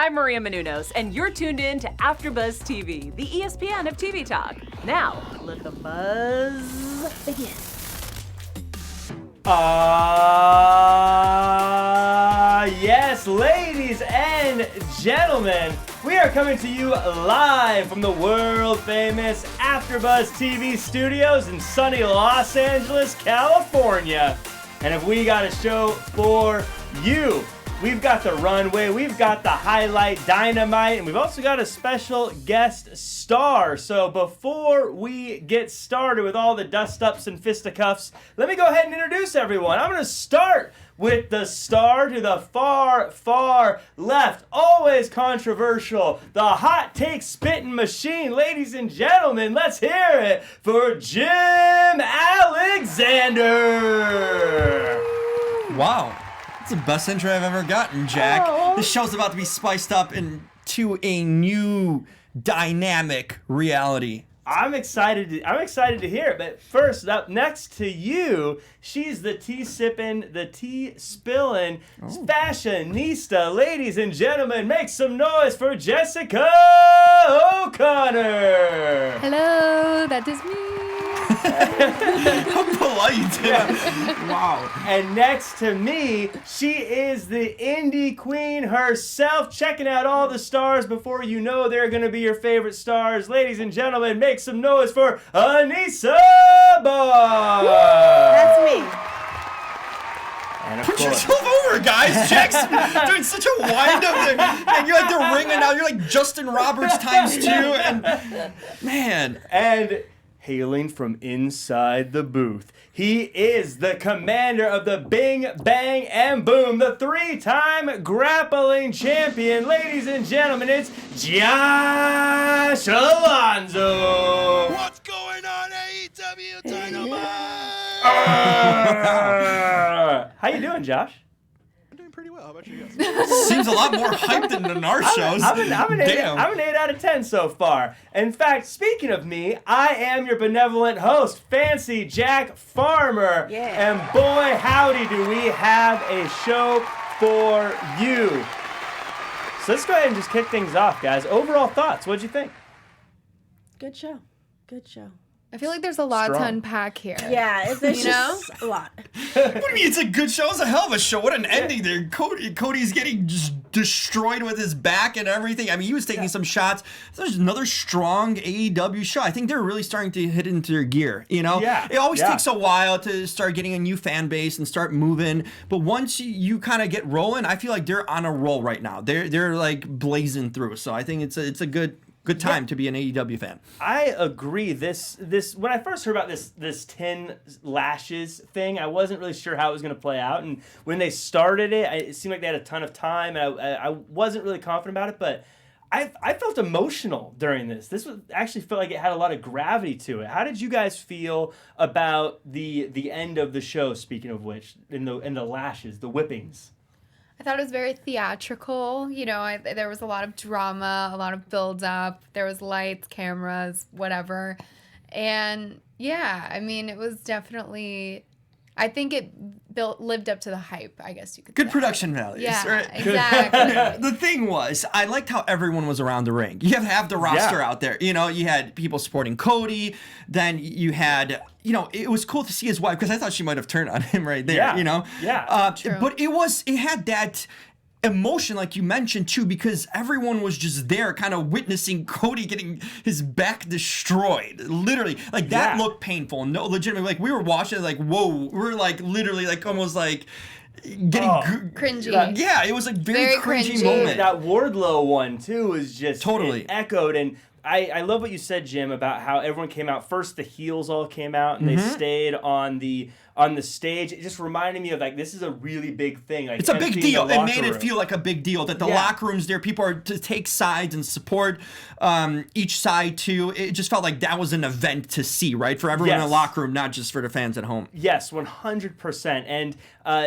I'm Maria Menounos, and you're tuned in to AfterBuzz TV, the ESPN of TV talk. Now, let the buzz begin. Yes, ladies and gentlemen, we are coming to you live from the world-famous AfterBuzz TV studios in sunny Los Angeles, California. And if we got a show for you, we've got the runway, we've got the highlight dynamite, and we've also got a special guest star. So before we get started with all the dust-ups and fisticuffs, let me go ahead and introduce everyone. I'm going to start with the star to the far, far left, always controversial, the hot take spitting machine. Ladies and gentlemen, let's hear it for Jim Alexander. Wow. That's the best intro I've ever gotten, Jack. Oh. This show's about to be spiced up into a new dynamic reality. I'm excited to hear it, but first up next to you, she's the tea sipping, the tea spilling, fashionista. Ladies and gentlemen, make some noise for Jessica O'Connor. Hello, that is me. How polite. Yeah. Wow. And next to me, she is the indie queen herself, checking out all the stars before you know they're going to be your favorite stars. Ladies and gentlemen, make some noise for Anissa Barr. That's me. And of Put course, yourself over, guys. Jack's doing such a wind-up there. And you're like the ring, and now you're like Justin Roberts times 2. And man. and hailing from inside the booth, he is the commander of the Bing, Bang, and Boom, the 3-time grappling champion. Ladies and gentlemen, it's Josh Alonzo. What's going on, AEW Dynamite? How you doing, Josh? I'm doing pretty well. How about you guys? Seems a lot more hyped than in our shows. I'm an 8 Damn. out of 10 so far. In fact, speaking of me, I am your benevolent host, Fancy Jack Farmer. Yeah. And boy, howdy do we have a show for you. So let's go ahead and just kick things off, guys. Overall thoughts, what'd you think? Good show. Good show. I feel like there's a lot to Strong. unpack here. Yeah, it's You know? just a lot. What do you mean it's a good show? It's a hell of a show. What an ending there. Cody's getting just destroyed with his back and everything. I mean, he was taking some shots. There's another strong AEW show. I think they're really starting to hit into their gear, you know? Yeah. It always takes a while to start getting a new fan base and start moving. But once you kind of get rolling, I feel like they're on a roll right now. They're like blazing through. So I think it's a good time to be an AEW fan. I agree. This when I first heard about this 10 lashes thing, I wasn't really sure how it was going to play out. And when they started it, it seemed like they had a ton of time, and I wasn't really confident about it. But I felt emotional during this. This actually felt like it had a lot of gravity to it. How did you guys feel about the end of the show? Speaking of which, in the lashes, the whippings. I thought it was very theatrical. You know, there was a lot of drama, a lot of build-up. There was lights, cameras, whatever. And, yeah, I mean, it was definitely... I think it lived up to the hype, I guess you could say. Good production values. Yeah, Right? exactly. The thing was, I liked how everyone was around the ring. You have the roster Yeah. out there. You know, you had people supporting Cody. Then you had, you know, it was cool to see his wife because I thought she might have turned on him right there. Yeah. You know, Yeah. True. But it had that emotion, like you mentioned too, because everyone was just there, kind of witnessing Cody getting his back destroyed. Literally, like that Yeah. looked painful. No, legitimately, like we were watching, it, like whoa, we're like literally, like almost like getting Cringy. yeah, it was like very cringy cringy. moment. That Wardlow one too was just Totally. it echoed, and I love what you said, Jim, about how everyone came out first. The heels all came out and they stayed on the stage. It just reminded me of like this is a really big thing. Like It's a big emptying deal. the It made locker it room. feel like a big deal that the Yeah. locker rooms there, people are to take sides and support each side too. It just felt like that was an event to see, right? For everyone in Yes. the locker room, not just for the fans at home. Yes, 100%. And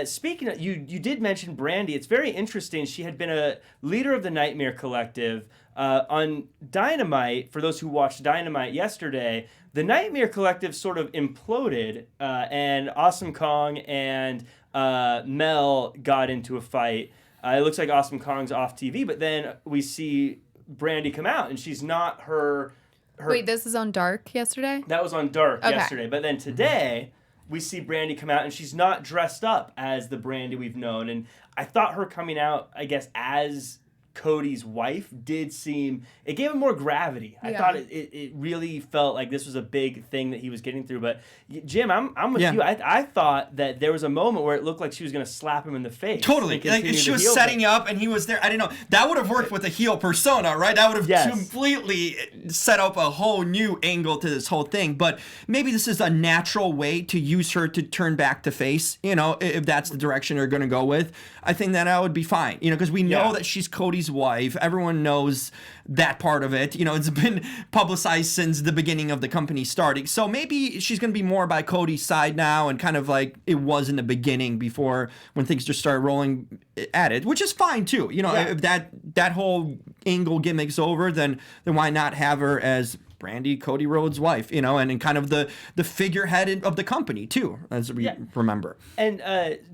speaking of, you did mention Brandy. It's very interesting. She had been a leader of the Nightmare Collective on Dynamite. For those who watched Dynamite yesterday, the Nightmare Collective sort of imploded, and Awesome Kong and Mel got into a fight. It looks like Awesome Kong's off TV, but then we see Brandy come out, and she's not her. Wait, this is on Dark yesterday? That was on Dark Okay. yesterday, but then today we see Brandy come out, and she's not dressed up as the Brandy we've known. And I thought her coming out, I guess, as Cody's wife did seem, it gave him more gravity. I thought it really felt like this was a big thing that he was getting through. But Jim, I'm with you. I thought that there was a moment where it looked like she was going to slap him in the face. Totally. Like, she was setting up and he was there. I didn't know. That would have worked with a heel persona, right? That would have completely set up a whole new angle to this whole thing. But maybe this is a natural way to use her to turn back to face, you know, if that's the direction they're going to go with. I think that would be fine, you know, because we know that she's Cody's wife. Everyone knows that part of it. You know, it's been publicized since the beginning of the company starting. So maybe she's going to be more by Cody's side now and kind of like it was in the beginning before when things just started rolling at it, which is fine too. You know, if that whole angle gimmick's over, then why not have her as Brandy, Cody Rhodes' wife, you know, and kind of the figurehead of the company too, as we remember. And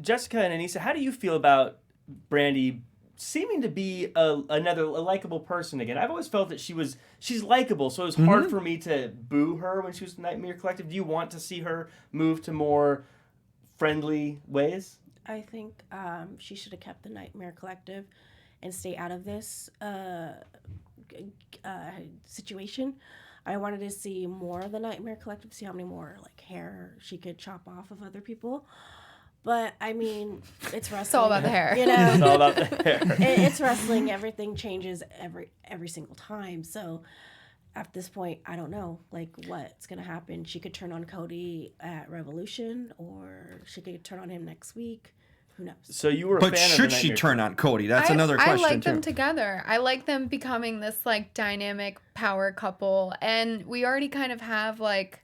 Jessica and Anissa, how do you feel about Brandy seeming to be another likable person again? I've always felt that she's likable, so it was hard for me to boo her when she was Nightmare Collective. Do you want to see her move to more friendly ways? I think she should have kept the Nightmare Collective and stay out of this situation. I wanted to see more of the Nightmare Collective, see how many more like hair she could chop off of other people. But I mean, it's wrestling. It's all about the hair. You know, It's all about the hair. It's wrestling. Everything changes every single time. So at this point, I don't know like what's gonna happen. She could turn on Cody at Revolution, or she could turn on him next week. Who knows? So you were a But fan should of the she Nightmare turn on Cody? That's another question I like too. them together. I like them becoming this like dynamic power couple, and we already kind of have like,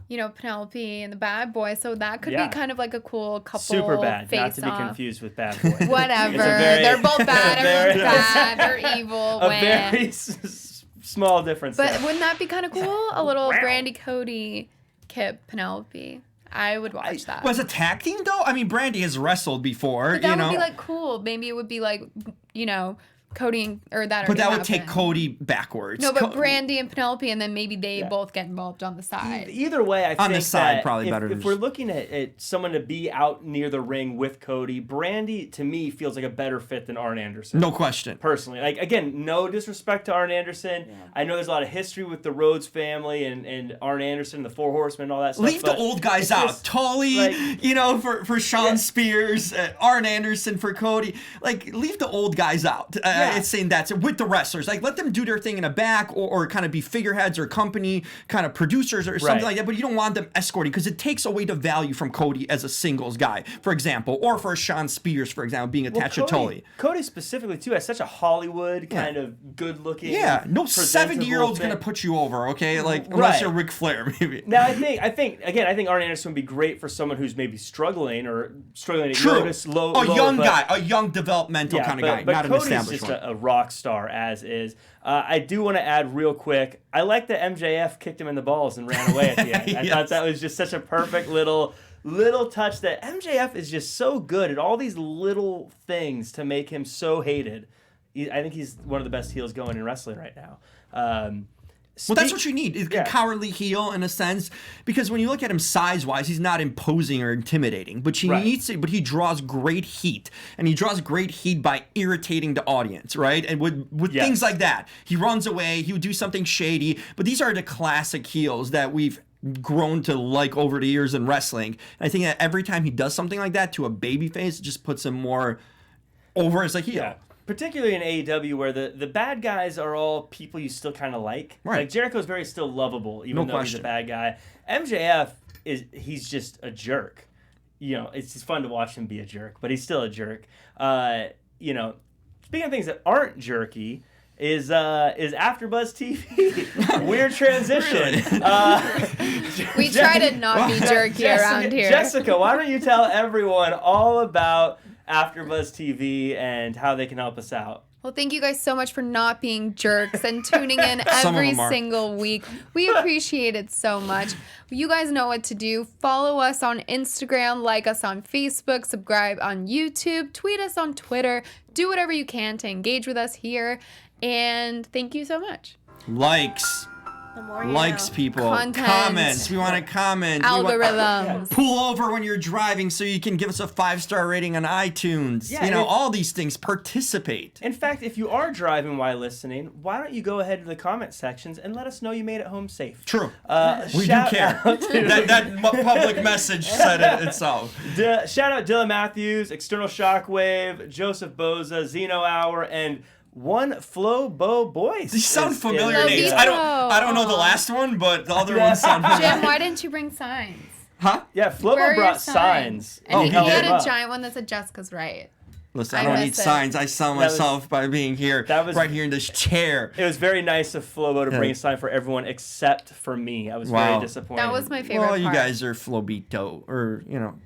you know, Penelope and the Bad Boy, so that could be kind of like a cool couple. Super bad, not face to be off. confused with Bad Boy. Whatever. Very- They're both bad. very- Everyone's bad. They're evil. A Wah. very small difference. But there. wouldn't that be kind of cool? A little Brandy, Cody, Kip, Penelope. I would watch that. Was a tag team though? I mean, Brandy has wrestled before, But that you know. would be like cool. Maybe it would be like, you know, Cody and, or that. But that would already take happened. Cody backwards. No, but Brandy and Penelope, and then maybe they both get involved on the side. Either way, I think On the side, that probably if, better to if we're just- looking at someone to be out near the ring with Cody, Brandy to me feels like a better fit than Arn Anderson. No question. Personally, like again, no disrespect to Arn Anderson. Yeah. I know there's a lot of history with the Rhodes family and Arn Anderson, the Four Horsemen, all that stuff. Leave the old guys out. just, Tully, like, you know, for Sean Spears, Arn Anderson for Cody. Like, leave the old guys out. It's saying that's with the wrestlers. Like, let them do their thing in the back or kind of be figureheads or company kind of producers or something like that. But you don't want them escorting because it takes away the value from Cody as a singles guy, for example, or for Sean Spears, for example, being attached to Tully. Cody specifically, too, has such a Hollywood kind of good-looking. Yeah, no 70-year-old's going to put you over, okay? Like, unless you're Ric Flair, maybe. Now, I think Arn Anderson would be great for someone who's maybe struggling to notice low. A young guy, a young developmental kind of guy, but not Cody's an established just one. a rock star, as is. I do want to add real quick, I like that MJF kicked him in the balls and ran away at the end. I thought that was just such a perfect little touch that MJF is just so good at all these little things to make him so hated. I think he's one of the best heels going in wrestling right now. Well, that's what you need. It's a cowardly heel in a sense, because when you look at him size-wise, he's not imposing or intimidating, but he draws great heat, and he draws great heat by irritating the audience, right? And with things like that, he runs away, he would do something shady, but these are the classic heels that we've grown to like over the years in wrestling. And I think that every time he does something like that to a babyface, it just puts him more over as a heel. Yeah. Particularly in AEW, where the bad guys are all people you still kind of like. Right. Like Jericho's very still lovable, even though he's a bad guy. MJF he's just a jerk. You know, it's just fun to watch him be a jerk, but he's still a jerk. You know, speaking of things that aren't jerky, is AfterBuzz TV. Weird transition. We try to not be jerky around here. Jessica, why don't you tell everyone all about AfterBuzz TV and how they can help us out? Well, thank you guys so much for not being jerks and tuning in Some of every them are. single week. We appreciate it so much. You guys know what to do. Follow us on Instagram, like us on Facebook, subscribe on YouTube, tweet us on Twitter. Do whatever you can to engage with us here. And thank you so much. Likes. The more you Likes, know. people. Content. Comments. We want to comment. We want- Algorithms. Pull over when you're driving so you can give us a 5-star rating on iTunes. Yeah, you know, and if- all these things. Participate. In fact, if you are driving while listening, why don't you go ahead to the comment sections and let us know you made it home safe. True. We do Shout care. out to- that public message said it itself. Shout out Dylan Matthews, External Shockwave, Joseph Boza, Zeno Hour, and One Flo Bo Boyce. These sound is familiar in- names. Lobito. I don't know the last one, but the other ones sound familiar. Jim, why didn't you bring signs? Huh? Yeah, Flo Where are your brought signs. And Oh, he he had did? a giant one that said Jessica's right. Listen, I I don't need miss it. signs. I sell That was- myself by being here, that was- right here in this chair. It was very nice of Flobo to Yeah. bring a sign for everyone except for me. I was Wow. very disappointed. That was my favorite Well, you part. guys are Flobito, or, you know,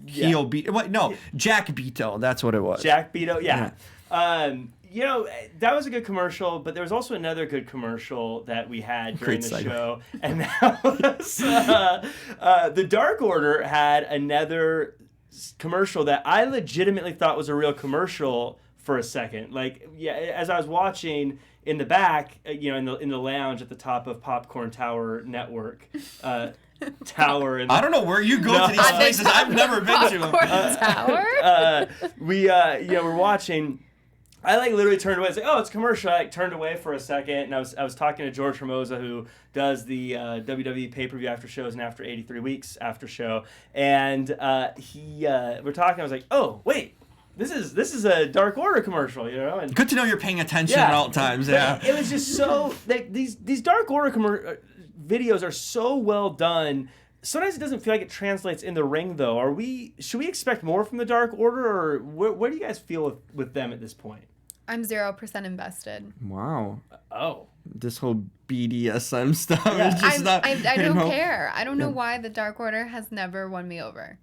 Yeah. Heel Beto. What? No, Jack Beto. That's what it was. Jack Beto, yeah. You know, that was a good commercial, but there was also another good commercial that we had during Great the segue. show, and that was the Dark Order had another commercial that I legitimately thought was a real commercial for a second. Like, yeah, as I was watching in the back, you know, in the lounge at the top of Popcorn Tower Network. Tower. And I don't know where you go to these At the places. top I've never been to Popcorn them. Tower? we're watching. I like literally turned away. It's like, oh, it's commercial. I like, turned away for a second, and I was talking to George Hermosa, who does the WWE pay-per-view after shows and after 83 weeks after show, and we're talking. I was like, oh wait, this is a Dark Order commercial, you know. And Good to know you're paying attention Yeah. at all times. but Yeah. it was just so like these Dark Order videos are so well done. Sometimes it doesn't feel like it translates in the ring, though. Should we expect more from the Dark Order, or where do you guys feel with them at this point? I'm 0% invested. Wow. Oh. This whole BDSM stuff Yeah. is just not. I hitting don't home. care. I don't know why the Dark Order has never won me over.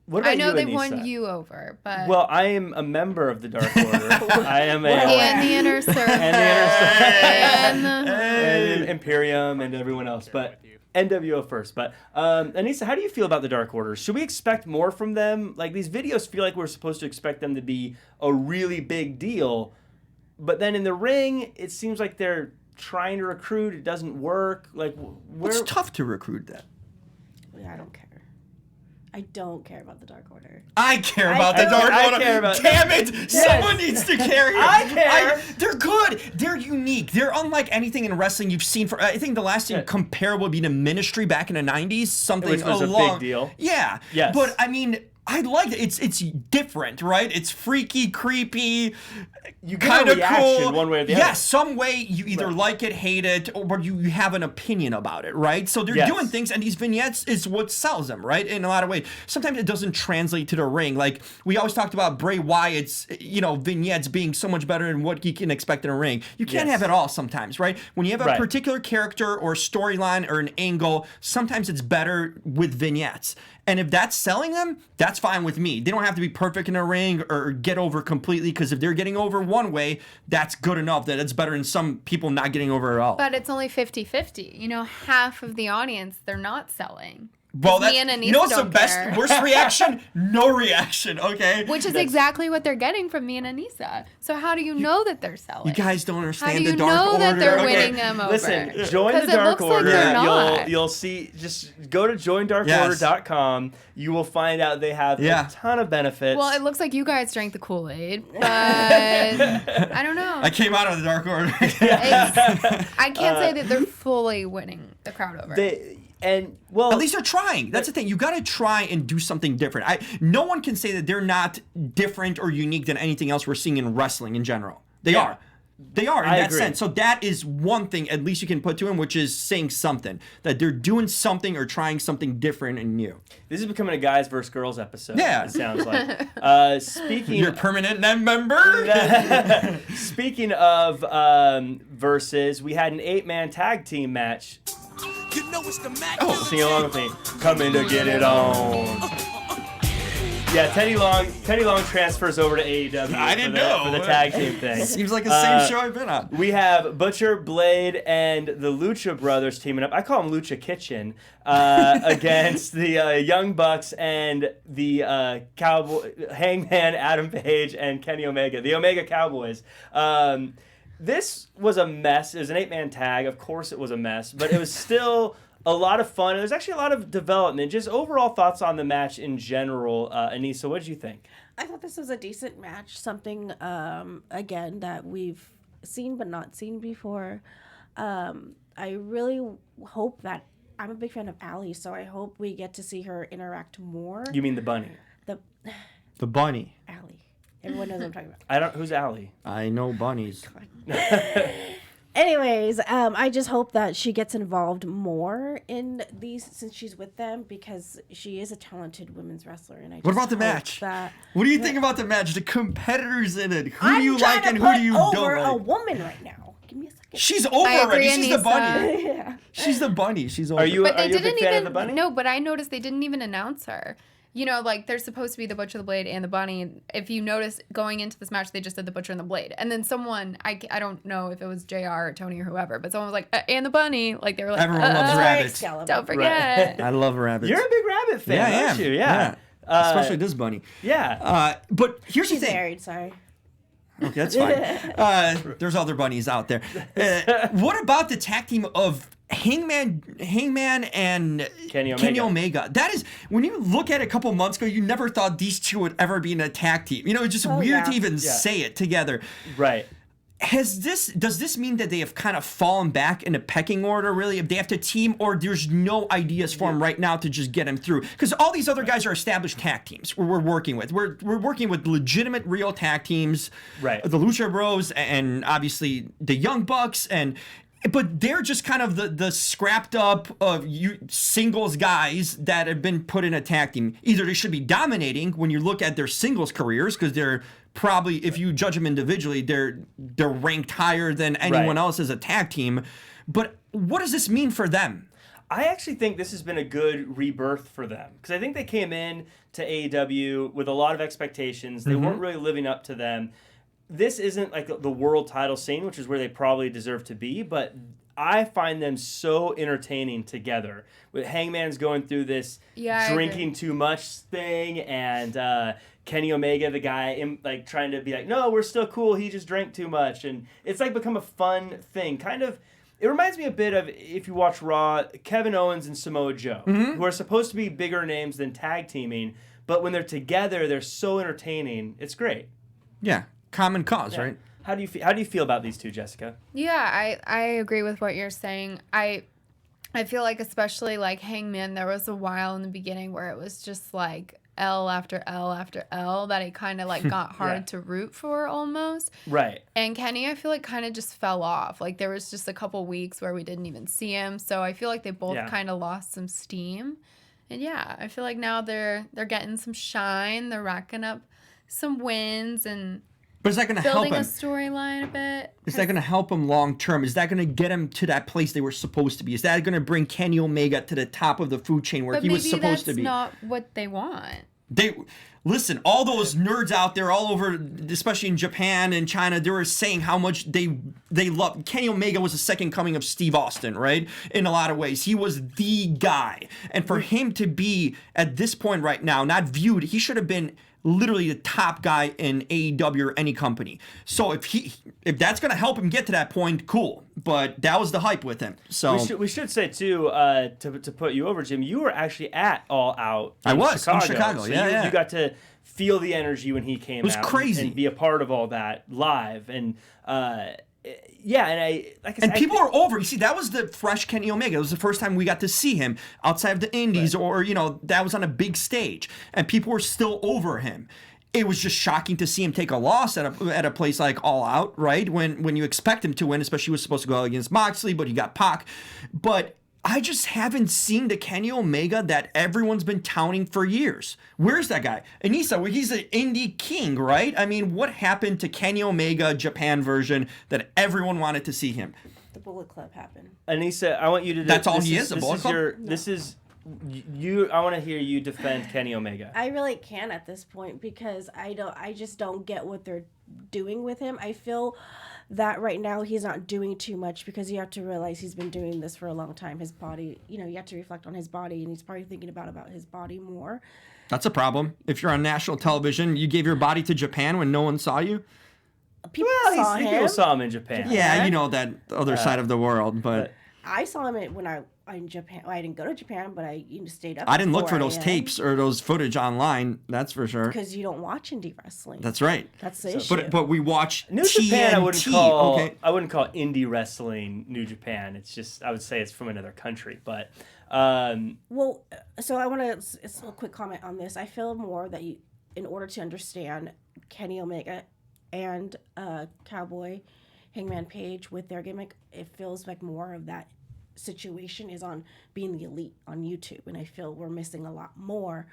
What about I know you, they Anissa? won you over, but Well, I am a member of the Dark Order. I am a and the Inner Circle And the Inner and and Imperium and everyone else, but NWO first. But Anissa, how do you feel about the Dark Order? Should we expect more from them? Like, these videos feel like we're supposed to expect them to be a really big deal, but then in the ring, it seems like they're trying to recruit. It doesn't work. Like, where? It's tough to recruit that. Yeah, I don't care. I don't care about the Dark Order. I care about the Dark I Order. care about- Damn it! Someone needs to care. I care. They're good. They're unique. They're unlike anything in wrestling you've seen. For I think the last thing Yeah. comparable would be to Ministry back in the '90s. Something Which was a big along. deal. Yeah. Yes. But I mean, I like it. It's different, right? It's freaky, creepy. You get a Kind of reaction cool. one way or the Yeah, other. some way you either Right. like it, hate it, or you have an opinion about it, right? So they're Yes. doing things, and these vignettes is what sells them, right? In a lot of ways. Sometimes it doesn't translate to the ring. Like, we always talked about Bray Wyatt's, vignettes being so much better than what you can expect in a ring. You can't Yes. have it all sometimes, right? When you have a Right. particular character or storyline or an angle, sometimes it's better with vignettes. And if that's selling them, that's fine with me. They don't have to be perfect in a ring or get over completely, because if they're getting over one way, that's good enough. That it's better than some people not getting over at all. but it's only 50-50. You know, half of the audience they're not selling. Well, Me and Anissa what's the don't best, care. worst reaction? No reaction, okay? Which is exactly what they're getting from me and Anissa. So how do you know that they're selling? You guys don't How understand do you the Dark know Order. that they're okay? winning them over? Listen, join the 'Cause it Dark looks like Order. they're not. You'll see. Just go to joindarkorder.com. You will find out they have Yeah. a ton of benefits. Well, it looks like you guys drank the Kool-Aid, but I don't know. I came out of the Dark Order. I can't say that they're fully winning the crowd over. Well, At least they're trying. That's the thing. You got to try and do something different. No one can say that they're not different or unique than anything else we're seeing in wrestling in general. They Yeah. are. They are in I that agree. sense. So that is one thing at least you can put to them, which is saying something. That they're doing something or trying something different and new. this is becoming a guys versus girls episode. Yeah. It sounds like. Speaking You're a permanent member? Speaking of versus, we had an 8-man tag team match. You know it's the Mac. Oh, Sing along with me. Coming to get it on. Yeah, Teddy Long transfers over to AEW. I didn't know. For the tag team thing. Seems like the same show I've been on. We have Butcher, Blade, and the Lucha Brothers teaming up. I call them Lucha Kitchen against the Young Bucks and the Cowboy Hangman, Adam Page, and Kenny Omega, the Omega Cowboys. This was a mess. It was an 8-man tag. Of course, it was a mess, but it was still a lot of fun. There's actually a lot of development. Just overall thoughts on the match in general. Anissa, what did you think? I thought this was a decent match. Something, again, that we've seen but not seen before. I really hope that... I'm a big fan of Allie, so I hope we get to see her interact more. You mean the bunny? The bunny. Allie. Everyone knows what I'm talking about. Who's Allie? I know bunnies. Anyways, I just hope that she gets involved more in these since she's with them, because she is a talented women's wrestler. And I just What about the hope match? That, What do you think about the match? The competitors in it. Who I'm do you trying like to and put who do you over don't a like? woman right now. Give me a second. She's over I already. agree, She's the bunny. Anissa. Yeah. She's the bunny. She's over. Are you But a they big didn't fan even of the bunny? no. But I noticed they didn't even announce her. You know, like they're supposed to be the Butcher, the Blade, and the Bunny. If you notice, going into this match, they just said the Butcher and the Blade, and then someone I don't know if it was JR or Tony or whoever, but someone was like and the Bunny. Like they were like Everyone loves Sorry, rabbits. Excalibur. Don't forget. I love rabbits. You're a big rabbit fan, Yeah, I aren't am. you? Yeah. Especially this bunny. Yeah. But here's She's the thing. married. Sorry. Okay, that's fine. There's other bunnies out there. What about the tag team of Hangman and Kenny Omega? That is, when you look at it a couple months ago, you never thought these two would ever be in a tag team. You know, it's just weird to even say it together. Right. Does this mean that they have kind of fallen back in a pecking order, really? If they have to team, or there's no ideas for them right now to just get them through? Because all these other guys are established tag teams we're working with. We're working with legitimate, real tag teams. Right. The Lucha Bros and obviously the Young Bucks, but they're just kind of the scrapped up of singles guys that have been put in a tag team. Either they should be dominating when you look at their singles careers, because they're probably, if you judge them individually, they're ranked higher than anyone else as a tag team. But what does this mean for them? I actually think this has been a good rebirth for them, because I think they came in to AEW with a lot of expectations. They weren't really living up to them. This isn't like the world title scene, which is where they probably deserve to be, but I find them so entertaining together. With Hangman's going through this drinking too much thing, and Kenny Omega, the guy, like trying to be like, no, we're still cool, he just drank too much. And it's like become a fun thing. Kind of, it reminds me a bit of, if you watch Raw, Kevin Owens and Samoa Joe, who are supposed to be bigger names than tag teaming, but when they're together, they're so entertaining. It's great. Yeah. Common cause, right? How do you feel about these two, Jessica? Yeah, I agree with what you're saying. I feel like, especially like Hangman, there was a while in the beginning where it was just like L after L after L that it kind of like got hard to root for almost. Right. And Kenny, I feel like kind of just fell off. Like there was just a couple weeks where we didn't even see him. So I feel like they both kind of lost some steam. And yeah, I feel like now they're getting some shine. They're racking up some wins and but is that going to help him? Building a storyline a bit. Is that going to help him long term? Is that going to get him to that place they were supposed to be? Is that going to bring Kenny Omega to the top of the food chain where he was supposed to be? But maybe that's not what they want. Listen, all those nerds out there all over, especially in Japan and China, they were saying how much they love. Kenny Omega was the second coming of Steve Austin, right? In a lot of ways. He was the guy. And for him to be at this point right now, not viewed, he should have been literally the top guy in AEW or any company. So if that's going to help him get to that point, cool. But that was the hype with him. So we should say too, to put you over, Jim, you were actually at All Out in I was Chicago. in Chicago. So Yeah, you got to feel the energy when he came out. It was crazy. And be a part of all that live. And and people are over. You see, that was the fresh Kenny Omega. It was the first time we got to see him outside of the Indies, or that was on a big stage, and people were still over him. It was just shocking to see him take a loss at a place like All Out, right? When you expect him to win, especially he was supposed to go against Moxley, but he got Pac. But I just haven't seen the Kenny Omega that everyone's been touting for years. Where's that guy? Anissa, he's an indie king, right? I mean, what happened to Kenny Omega Japan version that everyone wanted to see him? The Bullet Club happened. Anissa, I want you to. That's all he is, a Bullet Club? This is I want to hear you defend Kenny Omega. I really can't at this point because I just don't get what they're doing with him. I feel that right now he's not doing too much because you have to realize he's been doing this for a long time. His body, you have to reflect on his body, and he's probably thinking about his body more. That's a problem. If you're on national television, you gave your body to Japan when no one saw you. People saw him in Japan. Yeah, you know that other side of the world, but I saw him when I in Japan. Well, I didn't go to Japan, but I stayed up. I didn't look for those tapes or those footage online. That's for sure. Because you don't watch indie wrestling. That's right. That's the issue. But we watch New TNT. Japan. I wouldn't call indie wrestling New Japan. It's just I would say it's from another country. But well, so I want to. It's a quick comment on this. I feel more that in order to understand Kenny Omega and Cowboy Hangman Page with their gimmick, it feels like more of that situation is on Being the Elite on YouTube, and I feel we're missing a lot more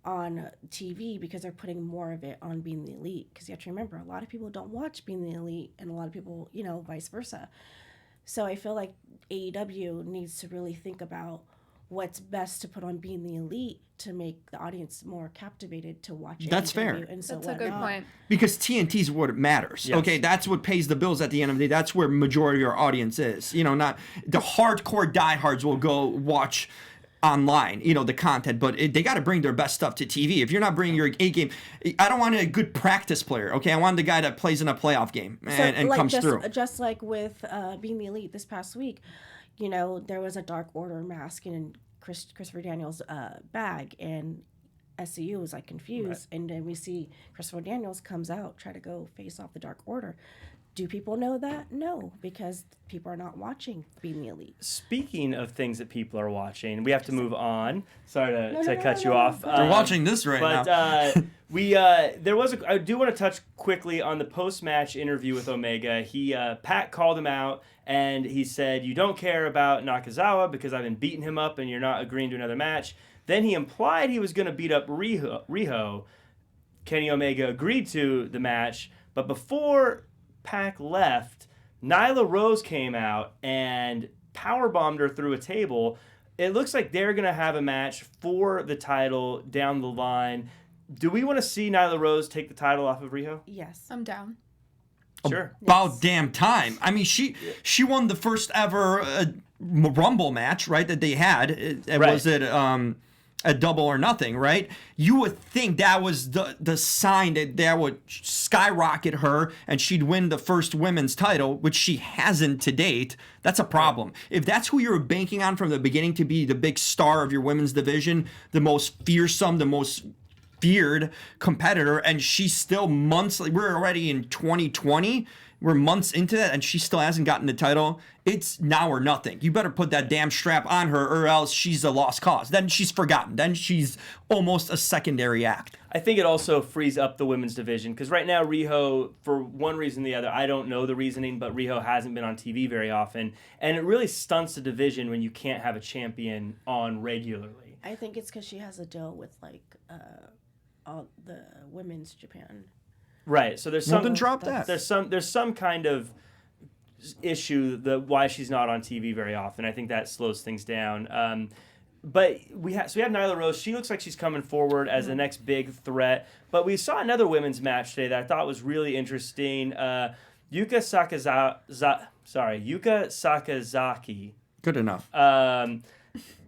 on TV because they're putting more of it on Being the Elite, because you have to remember a lot of people don't watch Being the Elite, and a lot of people, vice versa. So I feel like AEW needs to really think about what's best to put on Being the Elite to make the audience more captivated to watch. That's AEW fair. And so That's a good point. Because TNT's what matters. Yes. Okay, that's what pays the bills at the end of the day. That's where majority of our audience is. Not the hardcore diehards will go watch online, the content, but they got to bring their best stuff to TV. If you're not bringing your A game, I don't want a good practice player. Okay, I want the guy that plays in a playoff game and comes through. Just like with Being the Elite this past week, there was a Dark Order mask in Christopher Daniels' bag, and SCU was like confused, right. And then we see Christopher Daniels comes out, try to go face off the Dark Order. Do people know that? No, because people are not watching Being the Elite. Speaking of things that people are watching, we have to move on. Sorry to cut you off. They're watching this right now. But I do want to touch quickly on the post-match interview with Omega. Pat called him out, and he said, "You don't care about Nakazawa because I've been beating him up, and you're not agreeing to another match." Then he implied he was going to beat up Riho. Kenny Omega agreed to the match, but before Pac left, Nyla Rose came out and powerbombed her through a table. It looks like they're going to have a match for the title down the line. Do we want to see Nyla Rose take the title off of Riho? Yes. I'm down. Sure. About damn time. I mean, she won the first ever Rumble match, right, that they had. Right. Was it a Double or Nothing, right? You would think that was the sign that would skyrocket her and she'd win the first women's title, which she hasn't to date. That's a problem. If that's who you're banking on from the beginning to be the big star of your women's division, the most fearsome, the most feared competitor, and she's still months, we're already in 2020, we're months into that, and she still hasn't gotten the title. It's now or nothing. You better put that damn strap on her, or else she's a lost cause. Then she's forgotten. Then she's almost a secondary act. I think it also frees up the women's division, because right now Riho, for one reason or the other, I don't know the reasoning, but Riho hasn't been on TV very often, and it really stunts the division when you can't have a champion on regularly. I think it's because she has a deal with all the women's Japan. Right. So there's some. Well, then drop that. There's some kind of issue why she's not on TV very often. I think that slows things down. But we have Nyla Rose. She looks like she's coming forward as the next big threat. But we saw another women's match today that I thought was really interesting. Yuka Sakazaki. Good enough.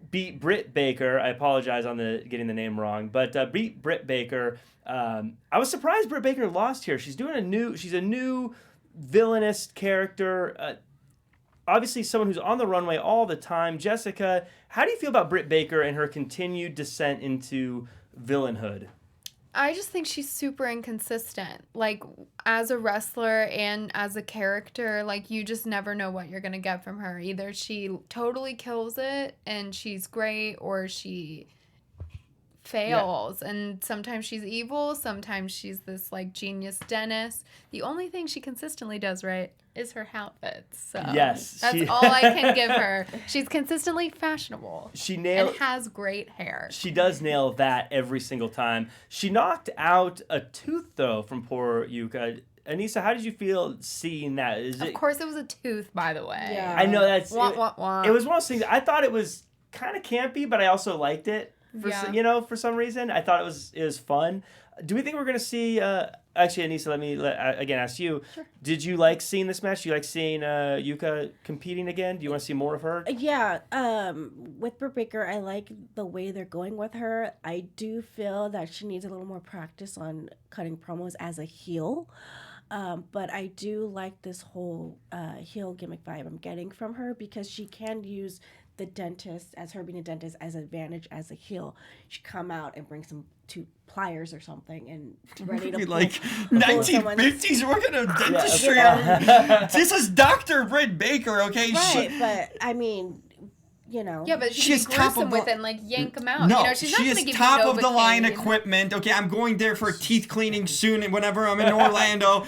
Beat Britt Baker. I apologize on getting the name wrong, but beat Britt Baker. I was surprised Britt Baker lost here. She's a new villainous character. Obviously someone who's on the runway all the time. Jessica, how do you feel about Britt Baker and her continued descent into villainhood? I just think she's super inconsistent. Like, as a wrestler and as a character, like, you just never know what you're going to get from her. Either she totally kills it and she's great, or she fails. Yeah. And sometimes she's evil, sometimes she's this, like, genius dentist. The only thing she consistently does right is her outfits. So yes, that's all I can give her. She's consistently fashionable. And has great hair. She does nail that every single time. She knocked out a tooth, though, from poor Yuka. Anissa, how did you feel seeing that? Of course it was a tooth, by the way. Yeah. I know that's... Wah, wah, wah. It was one of those things... I thought it was kind of campy, but I also liked it. For some reason, I thought it was fun. Do we think we're gonna see? Actually, Anissa, let me again ask you. Sure. Did you like seeing this match? Do you like seeing Yuka competing again? Do you want to see more of her? Yeah. With Britt Baker, I like the way they're going with her. I do feel that she needs a little more practice on cutting promos as a heel. But I do like this whole heel gimmick vibe I'm getting from her, because she can use the dentist, as her being a dentist, as an advantage as a heel. She come out and bring some two pliers or something and ready to like 1950s working on dentistry. This is Dr. Britt Baker, okay? Right, but I mean, you know. Yeah, but she's gruesome with it and like yank them out. No, you know, she's not she gonna is give top you of the line Novocaine. equipment. Okay, I'm going there for teeth cleaning soon, and whenever I'm in Orlando.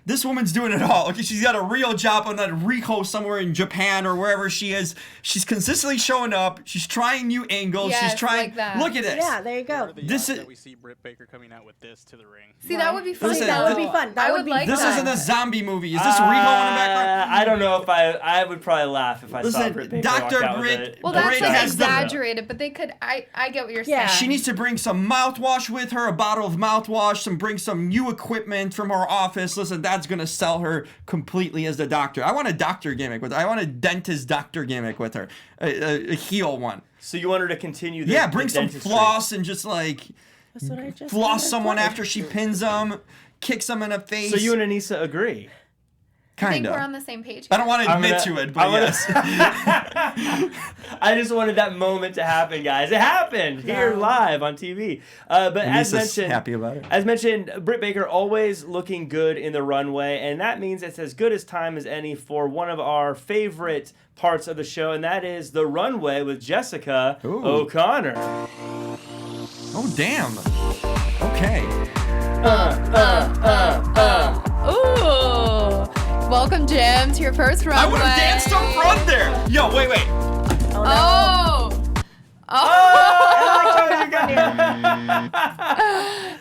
This woman's doing it all. Okay, she's got a real job on that Rico somewhere in Japan or wherever she is. She's consistently showing up. She's trying new angles. Yes, she's trying. like that. Look at this. Yeah, there you go. This is. That we see Britt Baker coming out with this to the ring. See, that would be fun. Listen, that would be fun. That I would would be like This that. isn't a zombie movie. Is this Rico in the background? I don't know if I would probably laugh if I saw Britt Baker walk Dr. out with Britt. it. Well, that's Britt like has the- exaggerated, but they could. I get what you're saying. Yeah. She needs to bring some mouthwash with her, a bottle of mouthwash, bring some new equipment from her office. Listen, that's gonna sell her completely as the doctor. I want a doctor gimmick with her. I want a dentist doctor gimmick with her, a heel one. So you want her to continue the Bring the some dentistry. floss and just like That's what I just floss said. someone after she pins them, kicks them in the face. So you and Anissa agree? I think Kinda. we're on the same page. I don't want to I'm admit gonna- to it, but yes. I just wanted that moment to happen, guys. It happened here live on TV. But as Anissa's mentioned, happy about it. As mentioned, Britt Baker always looking good in the runway, and that means it's as good as time as any for one of our favorite parts of the show, and that is the runway with Jessica O'Connor. Oh damn. Okay. Ooh. Welcome, Jim, to your first runway. I would have danced up front there. Yo, wait. Oh.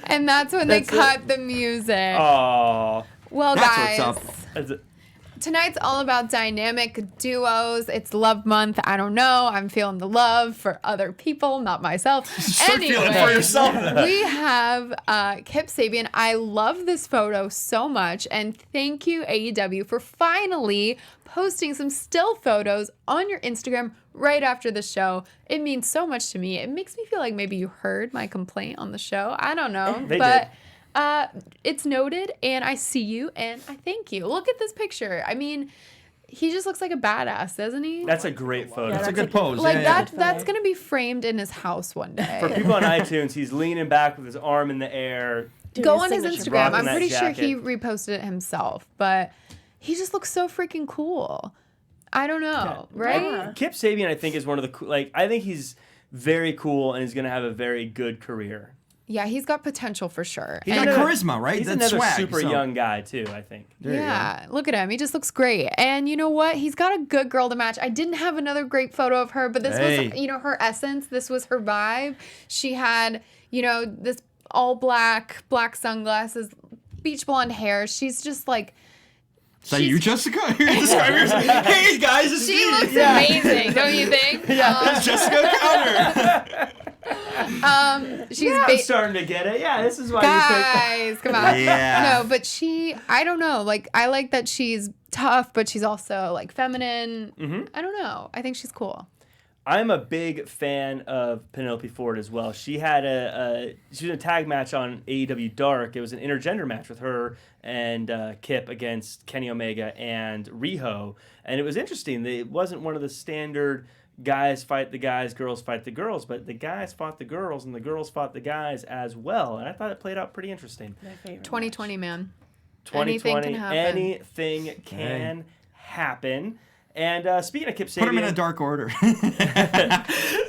And that's when they cut the music. Oh. Well, That's guys. what's up. Tonight's all about dynamic duos. It's love month. I don't know. I'm feeling the love for other people, not myself. Start feeling it for yourself. We have Kip Sabian. I love this photo so much. And thank you, AEW, for finally posting some still photos on your Instagram right after the show. It means so much to me. It makes me feel like maybe you heard my complaint on the show. I don't know. They but did. It's noted, and I see you, and I thank you. Look at this picture. I mean, he just looks like a badass, doesn't he? That's a great photo. Yeah, That's a good pose. Like yeah. that's gonna be framed in his house one day. For people on iTunes, he's leaning back with his arm in the air. Go on his signature Instagram. Rocking I'm that pretty sure he jacket. reposted it himself, but he just looks so freaking cool. I don't know, right? Yeah. Kip Sabian, I think, is one of the I think he's very cool and is going to have a very good career. Yeah, he's got potential for sure. He's And- got charisma, right? He's That's another swag, super so. young guy too, I think. There you go. yeah, look at him. He just looks great. And you know what? He's got a good girl to match. I didn't have another great photo of her, but this Hey. was, her essence. This was her vibe. She had, this all black sunglasses, beach blonde hair. She's just like, Is that you, Jessica? You're describing yourself. Hey guys, it's she me. looks amazing, don't you think? It's Jessica O'Connor. She's I'm starting to get it. Yeah, this is why guys, come on. Yeah. No, but I don't know. Like, I like that she's tough, but she's also like feminine. I don't know. I think she's cool. I'm a big fan of Penelope Ford as well. She had she was in a tag match on AEW Dark. It was an intergender match with her and Kip against Kenny Omega and Riho, and it was interesting. It wasn't one of the standard guys fight the guys, girls fight the girls, but the guys fought the girls and the girls fought the guys as well, and I thought it played out pretty interesting. My favorite 2020, man. 2020, Anything can happen. anything can happen. And speaking of Kip Sabian, Put him in a dark order.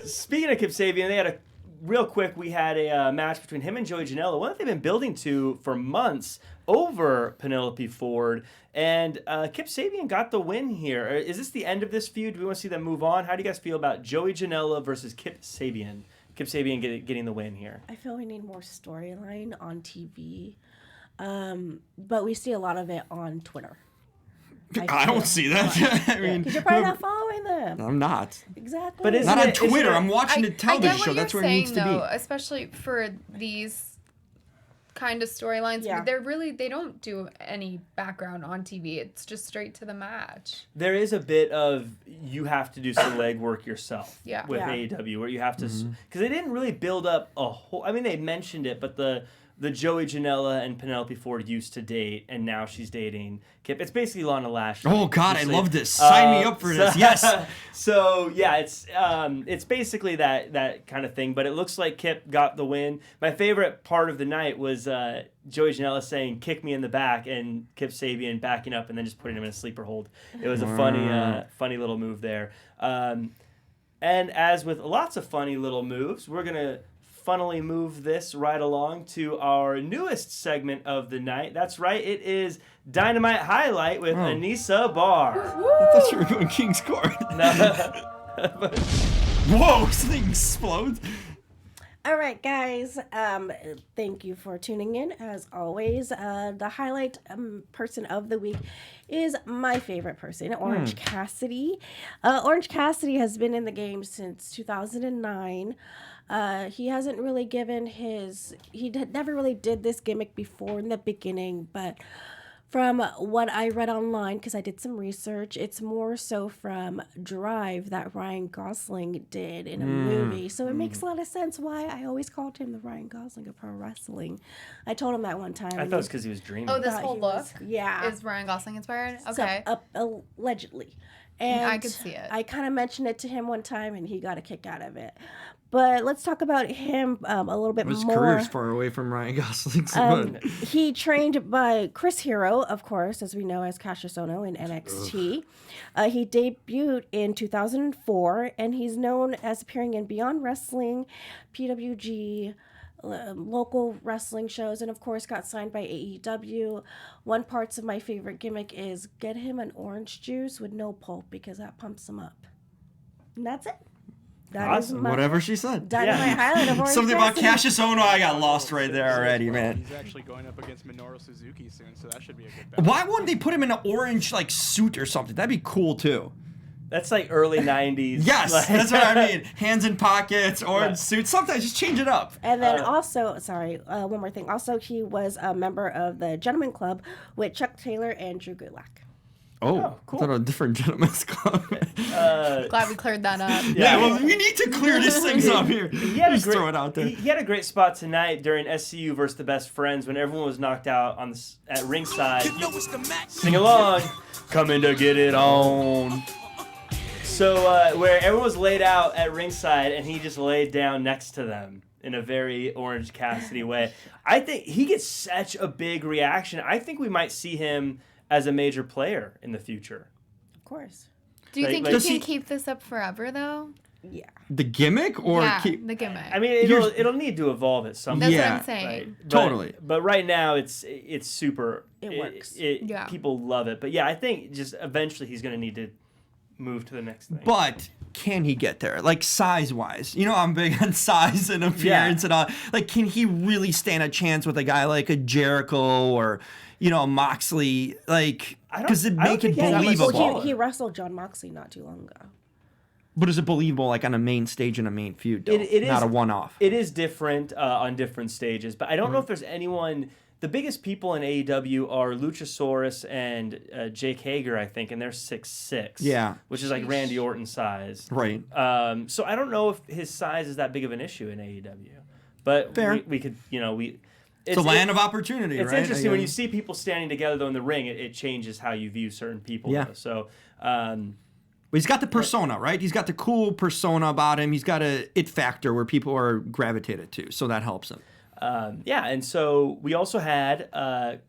Speaking of Kip Sabian, they had we had a match between him and Joey Janela, one that they've been building to for months over Penelope Ford. And Kip Sabian got the win here. Is this the end of this feud? Do we want to see them move on? How do you guys feel about Joey Janela versus Kip Sabian? Kip Sabian getting the win here. I feel we need more storyline on TV, but we see a lot of it on Twitter. I don't see that. I mean, because you're probably not following them. I'm not. Exactly. But Not on isn't Twitter. it- I'm watching the I get television what show. you're That's where it needs to saying, be. though, especially for these kind of storylines. Yeah. They don't do any background on TV. It's just straight to the match. There is a bit of you have to do some legwork yourself Yeah. with Yeah. AEW where you have to because they didn't really build up a whole. I mean, they mentioned it, but the Joey Janela and Penelope Ford used to date, and now she's dating Kip. It's basically Lana Lashley. Oh God, I Just love this. Sign me up for this. Yes. So yeah, it's basically that kind of thing. But it looks like Kip got the win. My favorite part of the night was Joey Janela saying "kick me in the back" and Kip Sabian backing up and then just putting him in a sleeper hold. It was a funny little move there. And as with lots of funny little moves, we're gonna funnily move this right along to our newest segment of the night. That's right, it is Dynamite Highlight with Anissa Barr. I thought you were going King's Court. Whoa! Something explodes. All right, guys. Thank you for tuning in. As always, the highlight person of the week is my favorite person, Orange Cassidy. Orange Cassidy has been in the game since 2009. He hasn't really never really did this gimmick before in the beginning, but from what I read online, because I did some research, it's more so from Drive that Ryan Gosling did in a movie. So it makes a lot of sense why I always called him the Ryan Gosling of pro wrestling. I told him that one time. I thought it was because he was dreaming. Oh, this thought whole he look was- yeah. is Ryan Gosling inspired? So, Okay. allegedly. And I could see it. I kind of mentioned it to him one time, and he got a kick out of it. But let's talk about him a little bit His more. career's far away from Ryan Gosling's. But He trained by Chris Hero, of course, as we know as Cassius Ohno in NXT. He debuted in 2004, and he's known as appearing in Beyond Wrestling, PWG, local wrestling shows, and of course got signed by AEW. One parts of my favorite gimmick is get him an orange juice with no pulp because that pumps him up. And that's it. That is Awesome. my whatever she said. Dynamite highlight of Orange Something about Cassidy. Cassius Ohno, I got lost right there already, man. He's actually going up against Minoru Suzuki soon, so that should be a good bet. Why wouldn't they put him in an orange like suit or something? That'd be cool too. That's like early 90s. Yes, Like- that's what I mean. Hands in pockets, orange suit. Sometimes just change it up. And then also, one more thing. Also, he was a member of the Gentleman Club with Chuck Taylor and Drew Gulak. Oh, cool. I thought a different gentleman's club. Glad we cleared that up. Yeah, well, we need to clear these things up here. He had Just throw it out there. He had a great spot tonight during SCU versus the Best Friends when everyone was knocked out at ringside. Sing along, coming to get it on. So where everyone was laid out at ringside and he just laid down next to them in a very Orange Cassidy way. I think he gets such a big reaction. I think we might see him as a major player in the future. Of course. Do you Like- think like- he Does can he- keep this up forever, though? Yeah. The gimmick or yeah, keep... the gimmick. I mean, it'll need to evolve at some That's point. Yeah. what I'm saying. Right? But- Totally. But right now, it's super. It works. Yeah. People love it. But yeah, I think just eventually he's going to need to move to the next thing. But can he get there? Like size-wise. You know, I'm big on size and appearance and all. Like, can he really stand a chance with a guy like a Jericho or, you know, Moxley? Like, because it I don't make it think he's that much believable. smaller. Well, he wrestled Jon Moxley not too long ago. But is it believable, like, on a main stage in a main feud, though? It is Not a one-off. It is different on different stages, but I don't know if there's anyone. The biggest people in AEW are Luchasaurus and Jake Hager, I think, and they're 6'6". Yeah. Which is like Randy Orton size. Right. So I don't know if his size is that big of an issue in AEW, but Fair. we could, It's a land of opportunity, It's right? interesting when you see people standing together though in the ring. It changes how you view certain people. Yeah. Though. So. But he's got the persona, right? He's got the cool persona about him. He's got a it factor where people are gravitated to, so that helps him. Yeah, and so we also had,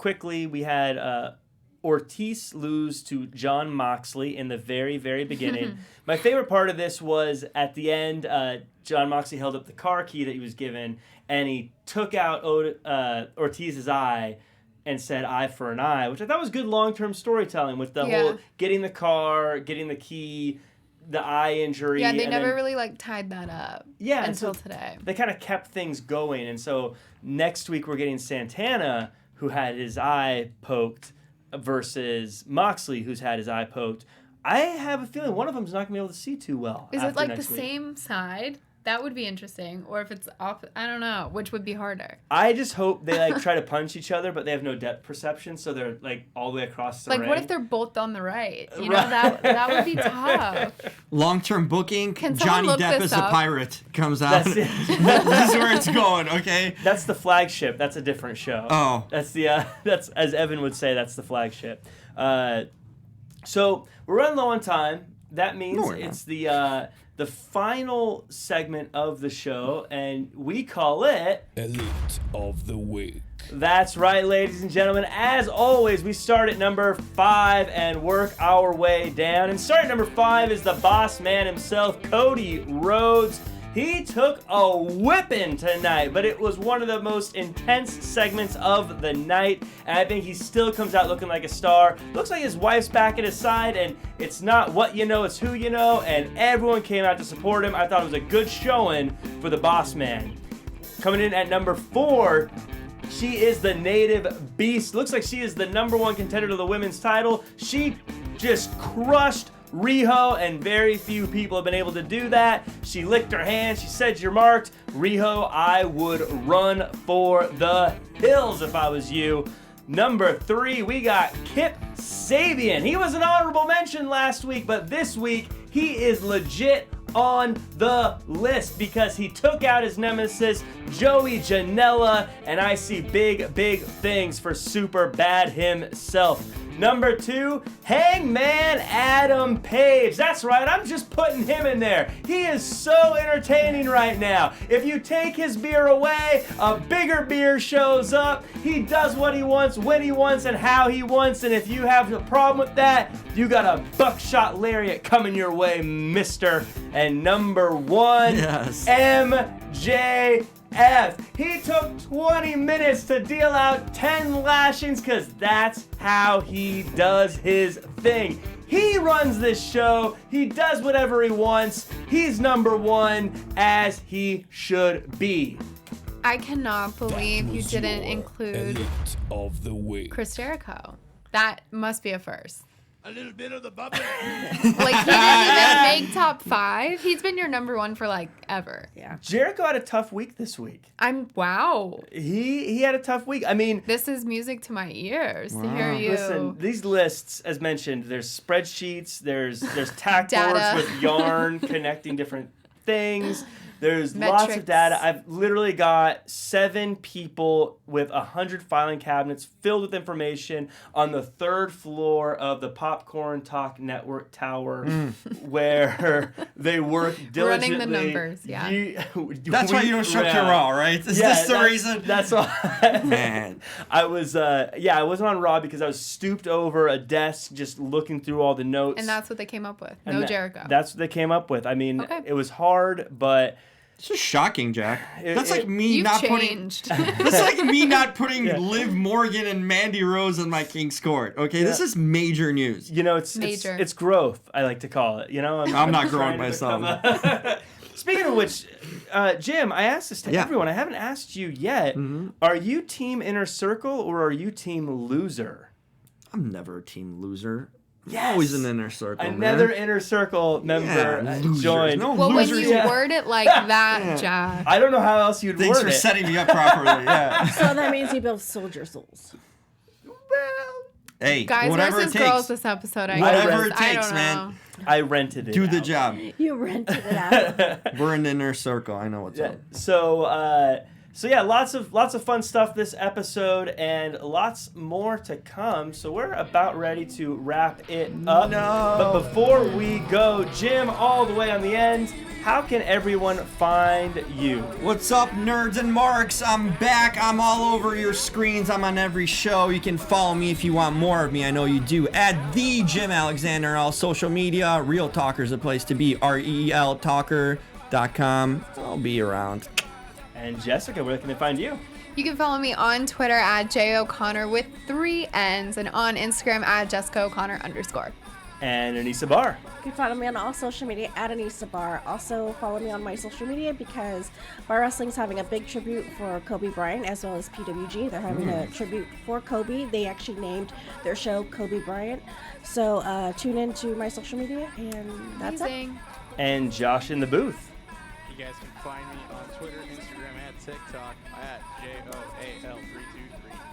we had Ortiz lose to Jon Moxley in the very, very beginning. My favorite part of this was at the end, Jon Moxley held up the car key that he was given, and he took out Ortiz's eye and said eye for an eye, which I thought was good long-term storytelling with the whole getting the car, getting the key, the eye injury. Yeah, they and never then, really like tied that up. Yeah, and until so today. They kind of kept things going, and so next week we're getting Santana, who had his eye poked, versus Moxley, who's had his eye poked. I have a feeling one of them's not going to be able to see too well. Is it like the next week. same side? That would be interesting. Or if it's off, I don't know. Which would be harder? I just hope they like try to punch each other, but they have no depth perception, so they're like all the way across the ring. Like, what if they're both on the right? You know, that would be tough. Long-term booking, Can someone Johnny look Depp this as a up? pirate comes out. That's it. This is where it's going, okay? That's the flagship. That's a different show. Oh. That's the that's, as Evan would say, that's the flagship. So we're running low on time. That means No, we're it's the final segment of the show, and we call it Elite of the Week. That's right, ladies and gentlemen. As always, we start at number 5 and work our way down. And starting at number 5 is the boss man himself, Cody Rhodes. He took a whipping tonight, but it was one of the most intense segments of the night. And I think he still comes out looking like a star. Looks like his wife's back at his side, and it's not what you know, it's who you know. And everyone came out to support him. I thought it was a good showing for the boss man. Coming in at number 4, she is the native beast. Looks like she is the number 1 contender to the women's title. She just crushed Riho, and very few people have been able to do that. She licked her hand. She said, "You're marked." Riho, I would run for the hills if I was you. Number 3, we got Kip Sabian. He was an honorable mention last week, but this week he is legit on the list because he took out his nemesis, Joey Janela, and I see big, big things for Super Bad himself. Number 2, Hangman Adam Page. That's right, I'm just putting him in there. He is so entertaining right now. If you take his beer away, a bigger beer shows up. He does what he wants, when he wants, and how he wants. And if you have a problem with that, you got a buckshot lariat coming your way, mister. And number 1, Yes. MJF. He took 20 minutes to deal out 10 lashings because that's how he does his thing. He runs this show. He does whatever he wants. He's number 1, as he should be. I cannot believe you didn't include Elite of the Week. Chris Jericho. That must be a first. A little bit of the bubble. Like, he didn't even make top 5. He's been your number 1 for, like, ever. Yeah. Jericho had a tough week this week. Wow. He had a tough week. I mean, This is music to my ears to hear you. listen, these lists, as mentioned, there's spreadsheets, there's tack Data. boards with yarn connecting different things. There's lots of Metrics. data. I've literally got 7 people with 100 filing cabinets filled with information on the 3rd floor of the Popcorn Talk Network Tower, where they work diligently. Running the numbers, yeah. That's why you don't show your Raw, right? Is this the reason? That's why. Man. I was, I wasn't on Raw because I was stooped over a desk just looking through all the notes. And that's what they came up with. And No that- Jericho. That's what they came up with. I mean, Okay. it was hard, but It's just shocking, Jack. That's like me You've not changed. That's like me not putting Yeah. Liv Morgan and Mandy Rose in my King's Court. Okay, this is major news. you know, it's Major. it's growth. I like to call it. You know, I'm not growing trying to myself. become Speaking of which, Jim, I asked this to Yeah. everyone. I haven't asked you yet. Are you team Inner Circle or are you team Loser? I'm never a team loser. I'm Yes! always an Inner Circle. Another man. Inner Circle member Yeah, losers. joined. No well, when losers. you Yeah. word it like that, Yeah. Jack. I don't know how else you'd Thanks word for it. setting me up properly. Yeah. So that means you both sold your souls. Hey, Guys whatever versus it takes. girls this episode, I Whatever guess. it I takes, don't man. know. I rented it. Do the out. job. You rented it out. We're in the Inner Circle. I know what's Yeah. up. So yeah, lots of fun stuff this episode, and lots more to come. So we're about ready to wrap it up. No. But before we go, Jim, all the way on the end, how can everyone find you? What's up, nerds and marks? I'm back. I'm all over your screens. I'm on every show. You can follow me if you want more of me. I know you do. At the Jim Alexander on all social media. Real Talker's a place to be. RELTalker.com. I'll be around. And Jessica, where can they find you? You can follow me on Twitter at JO'Connor with 3 N's and on Instagram at JessicaO'Connor_. And Anissa Barr. You can follow me on all social media at Anissa Barr. Also, follow me on my social media because Bar Wrestling's having a big tribute for Kobe Bryant as well as PWG. They're having a tribute for Kobe. They actually named their show Kobe Bryant. So tune in to my social media, and that's it. And Josh in the booth. You guys can find me on Twitter, Instagram, and TikTok at JOAL323.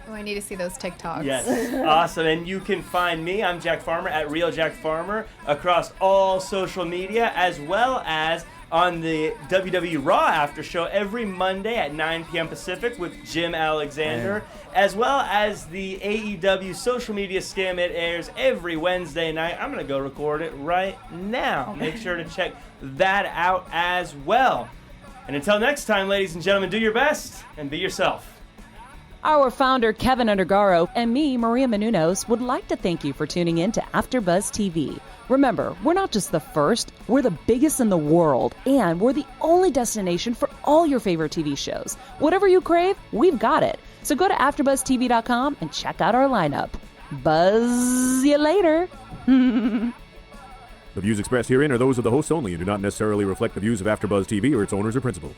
Oh, I need to see those TikToks. Yes, awesome. And you can find me, I'm Jack Farmer, at Real Jack Farmer, across all social media, as well as on the WWE Raw After Show every Monday at 9 p.m. Pacific with Jim Alexander, as well as the AEW social media scam. It airs every Wednesday night. I'm going to go record it right now. Make sure to check that out as well. And until next time, ladies and gentlemen, do your best and be yourself. Our founder, Keven Undergaro, and me, Maria Menounos, would like to thank you for tuning in to AfterBuzz TV. Remember, we're not just the first, we're the biggest in the world, and we're the only destination for all your favorite TV shows. Whatever you crave, we've got it. So go to AfterBuzzTV.com and check out our lineup. Buzz you later. The views expressed herein are those of the hosts only and do not necessarily reflect the views of AfterBuzz TV or its owners or principals.